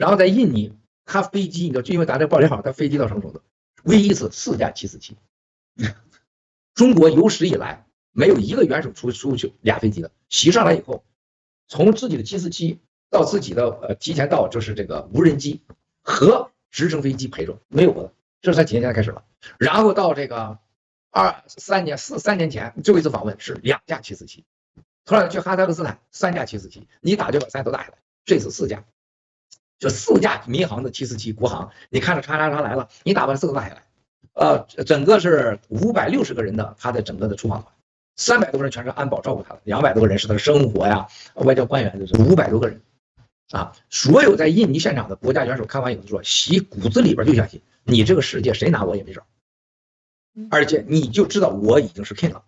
然后在印尼，他飞机，你知道，就因为咱这爆料好，他飞机到什么程度？唯一一次4架747，中国有史以来没有一个元首出去俩飞机的，袭上来以后，从自己的747到自己的提前到就是这个无人机和直升飞机陪着，没有过的，这是才几年前开始了。然后到这个3年前最后一次访问是2架747，突然去哈萨克斯坦3架747，你打就把3都打下来，这次4架。就4架民航的747国航，你看着叉来了，你打把4个打下来，整个是560个人的他的整个的出访团，300多个人全是安保照顾他的，200多个人是他的生活呀，外交官员就是500多个人，啊，所有在印尼现场的国家元首看完以后说，洗骨子里边就相信你这个世界谁拿我也没招，而且你就知道我已经是 king 了。